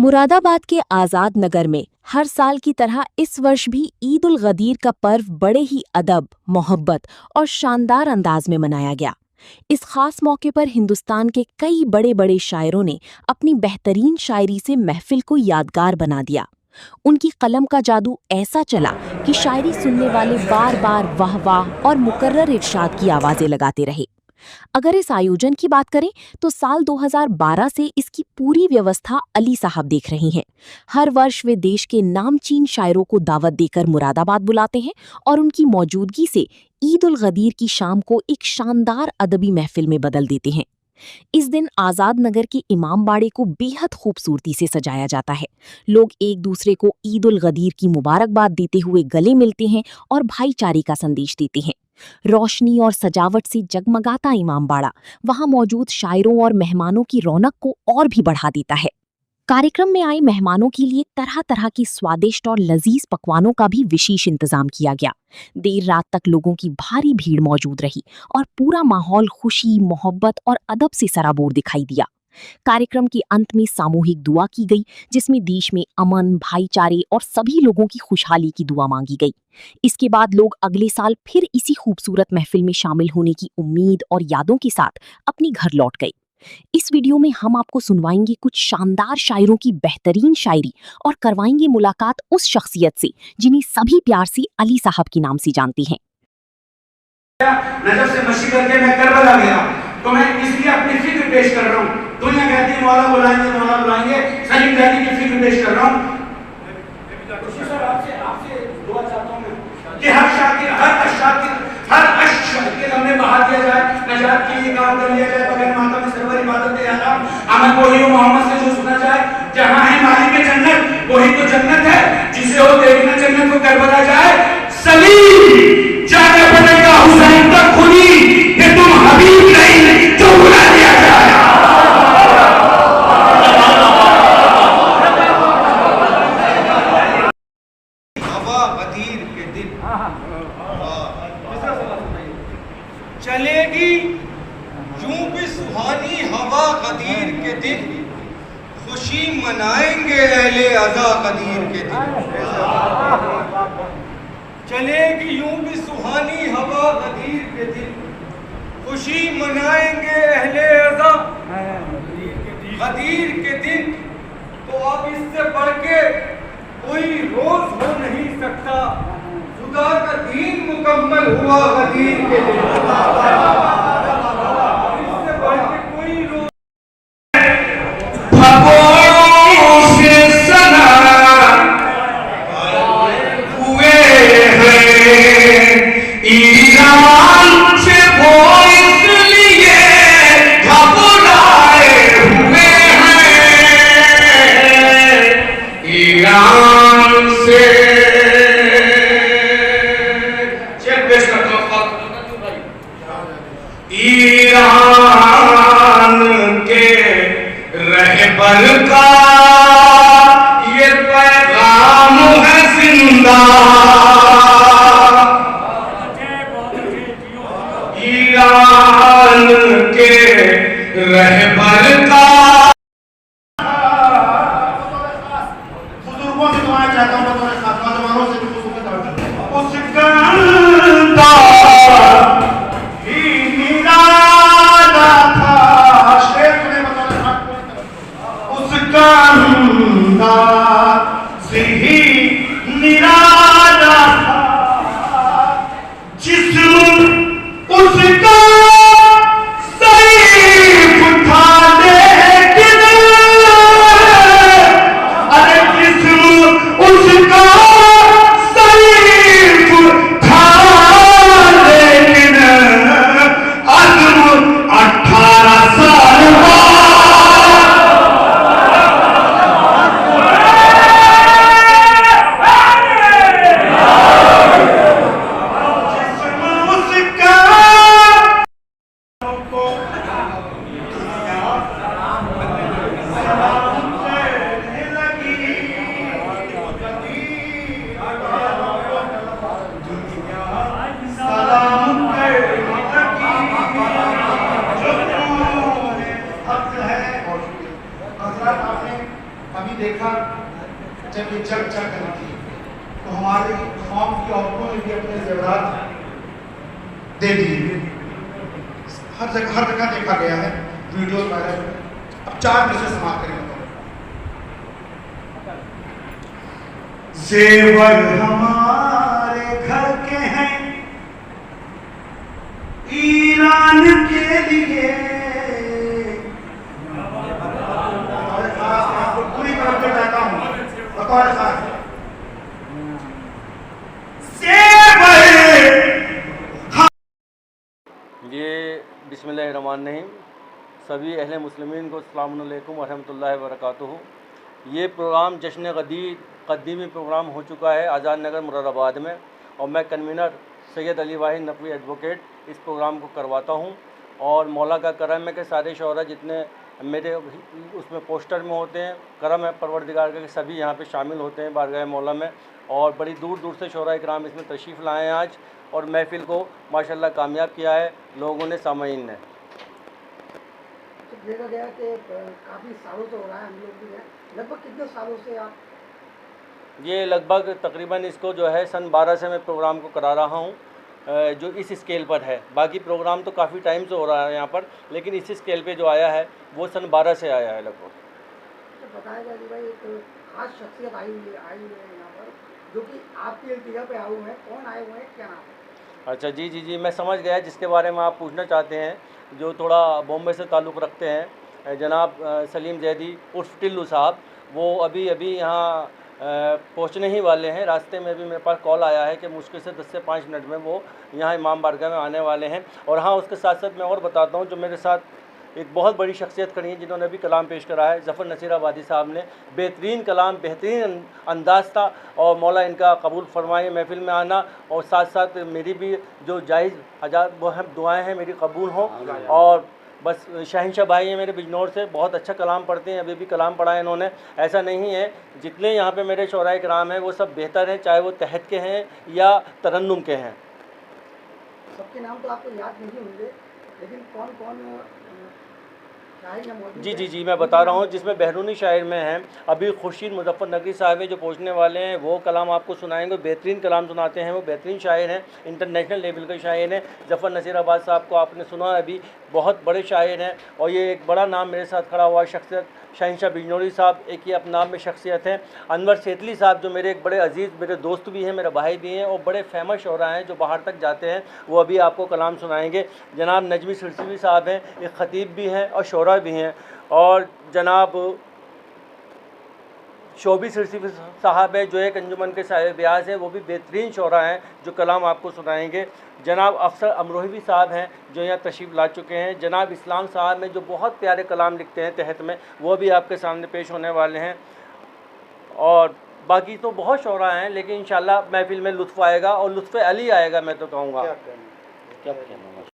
मुरादाबाद के आजाद नगर में हर साल की तरह इस वर्ष भी ईद उल गदीर का पर्व बड़े ही अदब, मोहब्बत और शानदार अंदाज में मनाया गया। इस खास मौके पर हिंदुस्तान के कई बड़े बड़े शायरों ने अपनी बेहतरीन शायरी से महफिल को यादगार बना दिया। उनकी कलम का जादू ऐसा चला कि शायरी सुनने वाले बार बार वाह वाह और मुकर्रर इरशाद की आवाजें लगाते रहे। अगर इस आयोजन की बात करें तो साल 2012 से इसकी पूरी व्यवस्था अली साहब देख रही हैं। हर वर्ष वे देश के नामचीन शायरों को दावत देकर मुरादाबाद बुलाते हैं और उनकी मौजूदगी से ईद उल गदीर की शाम को एक शानदार अदबी महफिल में बदल देते हैं। इस दिन आजाद नगर के इमाम बाड़े को बेहद खूबसूरती से सजाया जाता है। लोग एक दूसरे को ईद उल गदीर की मुबारकबाद देते हुए गले मिलते हैं और भाईचारे का संदेश देते हैं। रोशनी और सजावट से जगमगाता इमाम बाड़ा वहां मौजूद शायरों और मेहमानों की रौनक को और भी बढ़ा देता है। कार्यक्रम में आए मेहमानों के लिए तरह तरह की स्वादिष्ट और लजीज पकवानों का भी विशेष इंतजाम किया गया। देर रात तक लोगों की भारी भीड़ मौजूद रही और पूरा माहौल खुशी, मोहब्बत और अदब से सराबोर दिखाई दिया। कार्यक्रम के अंत में सामूहिक दुआ की गई, जिसमें देश में अमन, भाईचारे और सभी लोगों की खुशहाली की दुआ मांगी गई। इसके बाद लोग अगले साल फिर इसी खूबसूरत महफिल में शामिल होने की उम्मीद और यादों के साथ अपने घर लौट गए। इस वीडियो में हम आपको सुनवाएंगे कुछ शानदार शायरों की बेहतरीन शायरी और करवाएंगे मुलाकात उस शख्सियत से जिन्हें सभी प्यार से अली साहब के नाम से जानते हैं। नजर से मशी करके मैं करबला गया, तो मैं इसलिए अपनी फिक्र पेश कर रहा हूँ। दुनिया कहती है मौला बुलाएंगे, सलीम कहती की फिक्र पेश कर रहा हूँ। आपसे दुआ चाहता हूँ कि हर अश्क के लम्हे बहा दिया जाए, नजात के लिए काम कर लिया जाए, बगैर माता में सरवर इबादत आदम आमद वही मोहम्मद से जो सुना जाए, जहाँ है मालिक जन्नत वही तो जन्नत है, जिसे हो देखना जन्नत को करबला जाए। सलीम जाने पड़ेगा हुसैन तक खुली कि तुम हबीब नहीं जो बुला दिया जाए। चलेगी यूं भी सुहानी हवा गदीर के दिन, खुशी मनाएंगे अहले अज़ा गदीर के दिन। चलेगी यूं भी सुहानी हवा गदीर के दिन, खुशी मनाएंगे अहले अज़ा गदीर के दिन। तो अब इससे बढ़ के कोई रोज हो नहीं सकता, खुदा का दीन मुकम्मल हुआ गदीर के दिन। इससे बढ़ के कोई रोज ईरान के रहबर का ये पैगाम है जिंदा, ईरान के रहबर का। बुजुर्गों से दुआएं चाहता हूँ, नौजवानों से भी निराला था जिस्म उसका सैफ था, लेकिन अरे जिस्म उसका अभी देखा जब ये जग जग रही थी तो हमारे कौम की औरतों ने भी अपने ज़ेवरात दे दिए। हर जगह देखा गया है, वीडियो वायरल। अब 4 में से समाप्त करें। जेवर हमारे घर के हैं ईरान के लिए, पूरी तरफ से चाहता हूँ बतौर खास ये बिस्मिल्लाहिर्रहमानिर्रहीम। सभी अहले मुस्लिमीन को अस्सलाम वालेकुम व रहमतुल्लाहि व बरकातुहू। ये प्रोग्राम जश्न गदीर कदीमी प्रोग्राम हो चुका है आज़ाद नगर मुरादाबाद में, और मैं कन्वीनर सैयद अली वाहिद नकवी एडवोकेट इस प्रोग्राम को करवाता हूँ। और मौला का करम है कि सारे शोहरा जितने मेरे उसमें पोस्टर में होते हैं, करम है परवरदिगार का कि सभी यहाँ पे शामिल होते हैं बारगाह मौला में। और बड़ी दूर दूर से शोहरा इकराम इसमें तशरीफ़ लाए हैं आज, और महफ़िल को माशाल्लाह कामयाब किया है लोगों ने, सामाईन ने। तो देखा गया कि काफ़ी सालों से हो रहा है, हम लोग भी हैं। लगभग कितने सालों से आप? ये लगभग तकरीबन इसको जो है सन 12 से मैं प्रोग्राम को करा रहा हूँ, जो इस स्केल पर है। बाकी प्रोग्राम तो काफ़ी टाइम से हो रहा है यहाँ पर, लेकिन इस स्केल पे जो आया है वो सन 12 से आया है लगभग। तो बताया जाए कि भाई एक खास शख्सियत आई हुई है यहाँ पर, जो कि आपकी एक जगह पे आए हुए हैं। कौन आए हुए हैं, क्या नाम है? अच्छा, जी, मैं समझ गया जिसके बारे में आप पूछना चाहते हैं, जो थोड़ा बॉम्बे से ताल्लुक़ रखते हैं, जनाब सलीम जैदी उर्फ टिल्लू साहब। वो अभी यहाँ पहुँचने ही वाले हैं। रास्ते में भी मेरे पास कॉल आया है कि मुश्किल से 10 से 5 मिनट में वो यहाँ इमाम बारगाह में आने वाले हैं। और हाँ, उसके साथ साथ मैं और बताता हूँ, जो मेरे साथ एक बहुत बड़ी शख्सियत खड़ी है जिन्होंने भी कलाम पेश करा है, ज़फ़र नसीर आबादी साहब ने। बेहतरीन कलाम, बेहतरीन अंदाज़ था, और मौला इनका कबूल फरमाए महफ़िल में आना। और साथ साथ मेरी भी जो जायज़ हज़ार वो हैं दुआएँ हैं मेरी कबूल हों। और बस शहंशाह भाई हैं मेरे बिजनौर से, बहुत अच्छा कलाम पढ़ते हैं, अभी भी कलाम पढ़ा है इन्होंने। ऐसा नहीं है, जितने यहाँ पे मेरे शोहराए किराम हैं वो सब बेहतर हैं, चाहे वो तहत के हैं या तरन्नुम के हैं। सबके नाम तो आपको याद नहीं होंगे, लेकिन कौन कौन शायर हैं मौजूद हैं? जी, मैं बता रहा हूँ। जिसमें बहरूनी शायर में हैं अभी खुर्शीद मुज़फ़्फ़रनगरी साहब हैं, जो पहुँचने वाले हैं, वो कलाम आपको सुनाएंगे। बेहतरीन कलाम सुनाते हैं, वो बेहतरीन शायर हैं, इंटरनेशनल लेवल के शायर हैं। ज़फ़र नसीर आबाद साहब को आपने सुना है, अभी बहुत बड़े शायर हैं। और ये एक बड़ा नाम मेरे साथ खड़ा हुआ शख्सियत शहंशाह बिजनौरी साहब, एक ही अपने नाम में शख्सियत हैं। अनवर सेतली साहब, जो मेरे एक बड़े अजीज़, मेरे दोस्त भी हैं, मेरे भाई भी हैं, और बड़े फेमस शोरा हैं जो बाहर तक जाते हैं, वो अभी आपको कलाम सुनाएंगे। जनाब नजमी सिरसिवी साहब हैं, एक ख़तीब भी हैं और शोरा भी हैं। और जनाब शोबी सिरसिवी साहब हैं, जो एक अंजुमन के साहिब ब्याज हैं, वो भी बेहतरीन शोरा हैं जो कलाम आपको सुनाएंगे। जनाब अफसर अमरोही साहब हैं, जो यहाँ तशरीफ़ ला चुके हैं। जनाब इस्लाम साहब हैं, जो बहुत प्यारे कलाम लिखते हैं तहत में, वो भी आपके सामने पेश होने वाले हैं। और बाकी तो बहुत शोरा हैं, लेकिन इंशाल्लाह महफिल में लुत्फ़ आएगा, और लुत्फ़ अली आएगा, मैं तो कहूँगा। क्या कहना